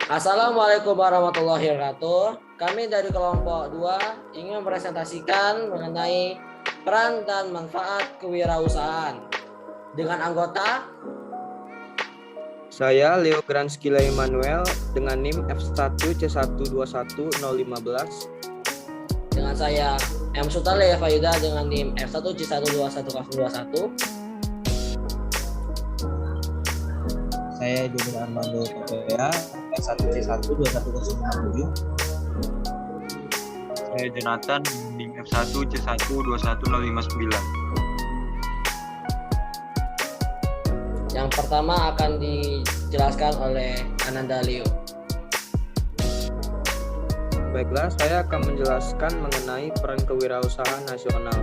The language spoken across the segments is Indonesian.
Assalamualaikum warahmatullahi wabarakatuh. Kami dari kelompok 2 ingin mempresentasikan mengenai peran dan manfaat kewirausahaan dengan anggota Saya Leo Granskila Emmanuel dengan NIM F1C121015. dengan saya M. Sutale Fayuda dengan NIM F1C121021. Saya Edwin Armando Kopea, F1C12107. Saya Jonathan, NIM F1C121059. Yang pertama akan dijelaskan oleh Ananda Leo. Baiklah, saya akan menjelaskan mengenai peran kewirausahaan nasional.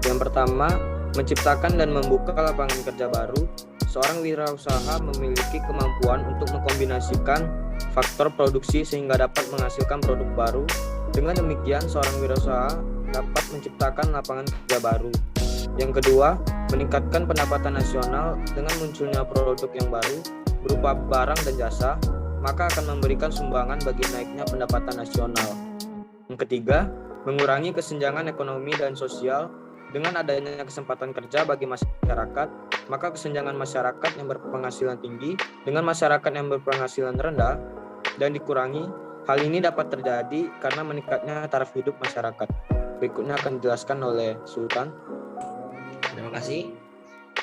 Yang pertama, menciptakan dan membuka lapangan kerja baru. Seorang wirausaha memiliki kemampuan untuk mengkombinasikan faktor produksi sehingga dapat menghasilkan produk baru. Dengan demikian, seorang wirausaha dapat menciptakan lapangan kerja baru. Yang kedua, meningkatkan pendapatan nasional dengan munculnya produk yang baru berupa barang dan jasa, maka akan memberikan sumbangan bagi naiknya pendapatan nasional. Yang ketiga, mengurangi kesenjangan ekonomi dan sosial. Dengan adanya kesempatan kerja bagi masyarakat, maka kesenjangan masyarakat yang berpenghasilan tinggi dengan masyarakat yang berpenghasilan rendah dan dikurangi. Hal ini dapat terjadi karena meningkatnya taraf hidup masyarakat. Berikutnya akan dijelaskan oleh Sultan. Terima kasih.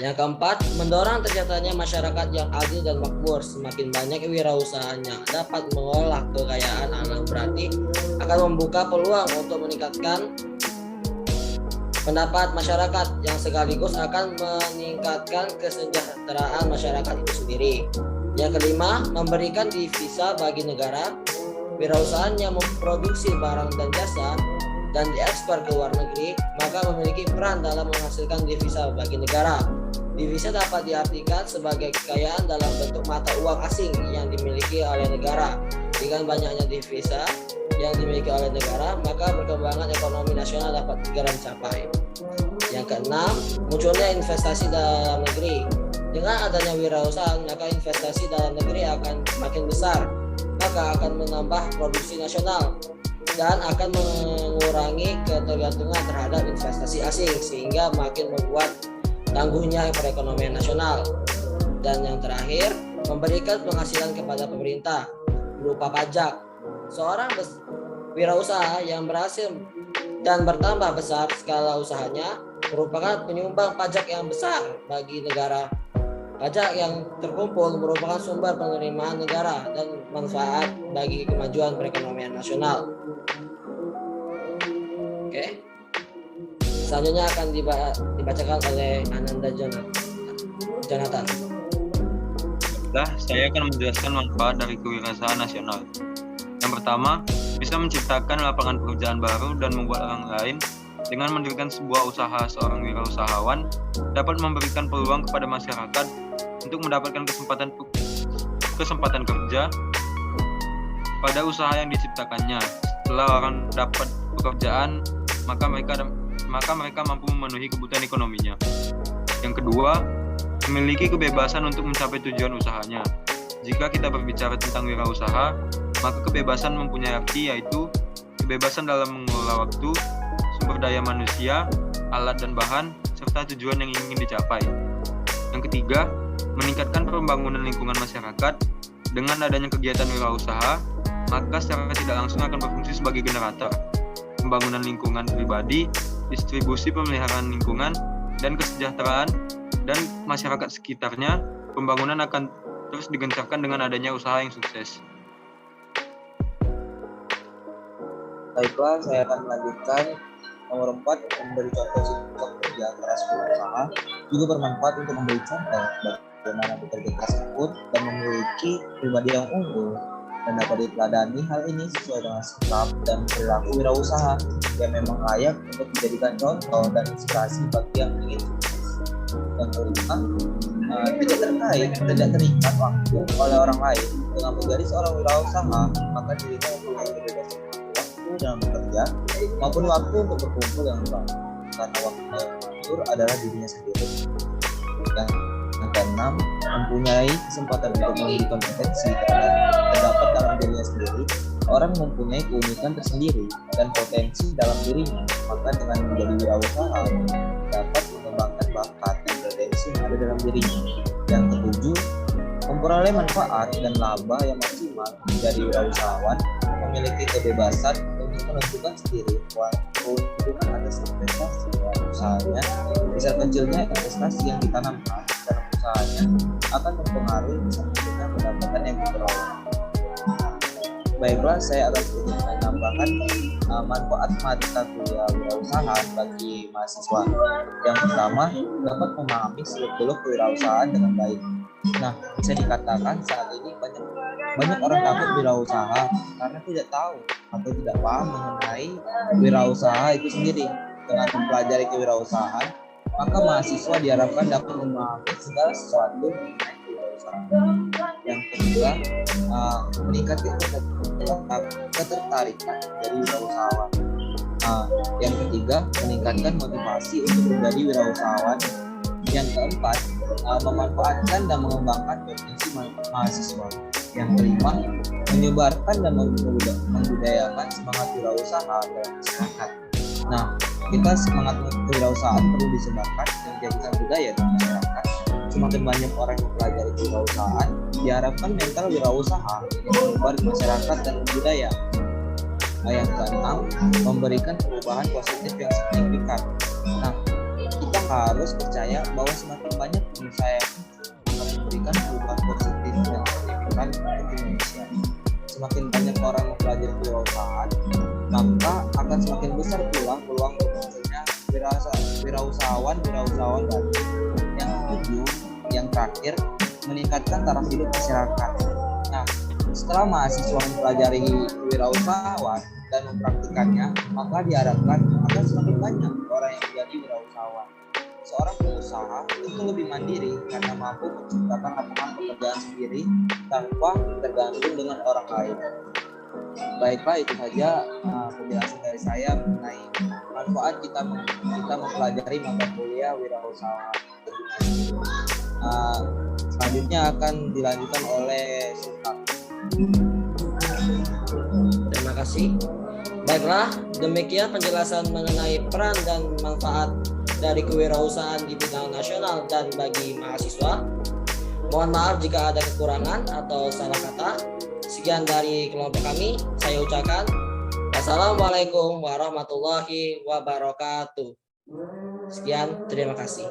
Yang keempat, mendorong terciptanya masyarakat yang adil dan makmur. Semakin banyak wirausahanya dapat mengolah kekayaan alam, berarti akan membuka peluang untuk meningkatkan pendapat masyarakat yang sekaligus akan meningkatkan kesejahteraan masyarakat itu sendiri. Yang kelima, memberikan devisa bagi negara. Wirausahaan yang memproduksi barang dan jasa dan diekspor ke luar negeri, maka memiliki peran dalam menghasilkan devisa bagi negara. Devisa dapat diartikan sebagai kekayaan dalam bentuk mata uang asing yang dimiliki oleh negara. Dengan banyaknya devisa yang dimiliki oleh negara, maka perkembangan ekonomi nasional dapat segera dicapai. Yang keenam, munculnya investasi dalam negeri. Dengan adanya wirausaha, maka investasi dalam negeri akan makin besar, maka akan menambah produksi nasional dan akan mengurangi ketergantungan terhadap investasi asing, sehingga makin membuat tangguhnya perekonomian nasional. Dan yang terakhir, memberikan penghasilan kepada pemerintah berupa pajak. Seorang wirausaha yang berhasil dan bertambah besar skala usahanya merupakan penyumbang pajak yang besar bagi negara. Pajak yang terkumpul merupakan sumber penerimaan negara dan manfaat bagi kemajuan perekonomian nasional. Oke. Selanjutnya akan dibacakan oleh Ananda Jonathan. Saya akan menjelaskan manfaat dari kewirausahaan nasional. Yang pertama, bisa menciptakan lapangan pekerjaan baru dan membuat orang lain. Dengan mendirikan sebuah usaha, seorang wirausahawan dapat memberikan peluang kepada masyarakat untuk mendapatkan kesempatan kerja pada usaha yang diciptakannya. Setelah orang dapat pekerjaan, maka mereka mampu memenuhi kebutuhan ekonominya. Yang kedua, memiliki kebebasan untuk mencapai tujuan usahanya. Jika kita berbicara tentang wirausaha, maka kebebasan mempunyai arti, yaitu kebebasan dalam mengelola waktu, sumber daya manusia, alat dan bahan, serta tujuan yang ingin dicapai. Yang ketiga, meningkatkan pembangunan lingkungan masyarakat. Dengan adanya kegiatan wirausaha, maka secara tidak langsung akan berfungsi sebagai generator pembangunan lingkungan pribadi, distribusi pemeliharaan lingkungan, dan kesejahteraan dan masyarakat sekitarnya. Pembangunan akan terus digencarkan dengan adanya usaha yang sukses. Baiklah, saya akan melanjutkan. Nomor 4, memberi contoh sikap kerja keras berusaha juga bermanfaat untuk memberi contoh bagaimana bekerja keras tersebut dan memiliki pribadi yang unggul dan dapat diteladani. Hal ini sesuai dengan sikap dan perilaku wirausaha yang memang layak untuk dijadikan contoh dan inspirasi bagi yang ingin sukses. Yang kelima, tidak terikat waktu oleh orang lain. Dengan menjadi seorang wirausaha, maka dirinya mempunyai kebebasan waktu dalam bekerja maupun waktu untuk berkumpul dengan orang, karena waktu yang mengatur adalah dirinya sendiri. Dan keenam, mempunyai kesempatan untuk memiliki kompetensi terdapat dalam dirinya sendiri. Orang mempunyai keunikan tersendiri dan potensi dalam dirinya, maka dengan menjadi wirausaha dapat mengembangkan bakat dan potensi yang ada dalam dirinya. Yang ketujuh, memperoleh manfaat dan laba yang maksimal dari wirausahawan, memiliki kebebasan untuk menentukan sendiri keuntungan atas investasi dalam usahanya. Besar kecilnya investasi yang ditanamkan dalam usahanya akan mempengaruhi besar kecilnya pendapatan yang diperoleh. Baiklah, saya akan sedikit menambahkan manfaat mata kuliah wirausaha bagi mahasiswa. Yang pertama, dapat memahami seluk-beluk kewirausahaan dengan baik. Nah, bisa dikatakan saat ini banyak orang takut wirausaha karena tidak tahu atau tidak paham mengenai wirausaha itu sendiri. Dengan mempelajari kewirausahaan, maka mahasiswa diharapkan dapat memahami segala sesuatu mengenai kewirausahaan. Yang kedua, meningkatkan ketertarikan dari wirausahawan. Yang ketiga, meningkatkan motivasi untuk menjadi wirausahawan. Yang keempat, memanfaatkan dan mengembangkan potensi mahasiswa. Yang kelima, menyebarkan dan membudayakan semangat wirausaha dalam masyarakat. Nah, kita semangat kewirausahaan perlu disebarkan dan dijadikan budaya di masyarakat. Semakin banyak orang yang mempelajari kewirausahaan, diharapkan mental wirausaha yang menyebar di masyarakat dan budaya. Yang keenam, memberikan perubahan positif yang signifikan. Nah, kita harus percaya bahwa semakin banyak pengusaha yang akan memberikan perubahan positif yang signifikan untuk Indonesia. Semakin banyak orang mempelajari kewirausahaan, maka akan semakin besar pula peluang munculnya wirausahawan baru. Yang ketujuh, yang terakhir, meningkatkan taraf hidup masyarakat. Nah, setelah mahasiswa mempelajari wirausahawan dan mempraktikannya, maka diharapkan akan semakin banyak orang yang menjadi wirausahawan. Seorang pengusaha itu lebih mandiri karena mampu menciptakan lapangan pekerjaan sendiri tanpa tergantung dengan orang lain. Baiklah, itu saja penjelasan dari saya mengenai manfaat kita mempelajari mata kuliah wirausaha. Selanjutnya akan dilanjutkan oleh Sultan. Terima kasih. Baiklah, demikian penjelasan mengenai peran dan manfaat dari kewirausahaan di bidang nasional dan bagi mahasiswa. Mohon maaf jika ada kekurangan atau salah kata. Sekian dari kelompok kami, saya ucapkan wassalamualaikum warahmatullahi wabarakatuh. Sekian, terima kasih.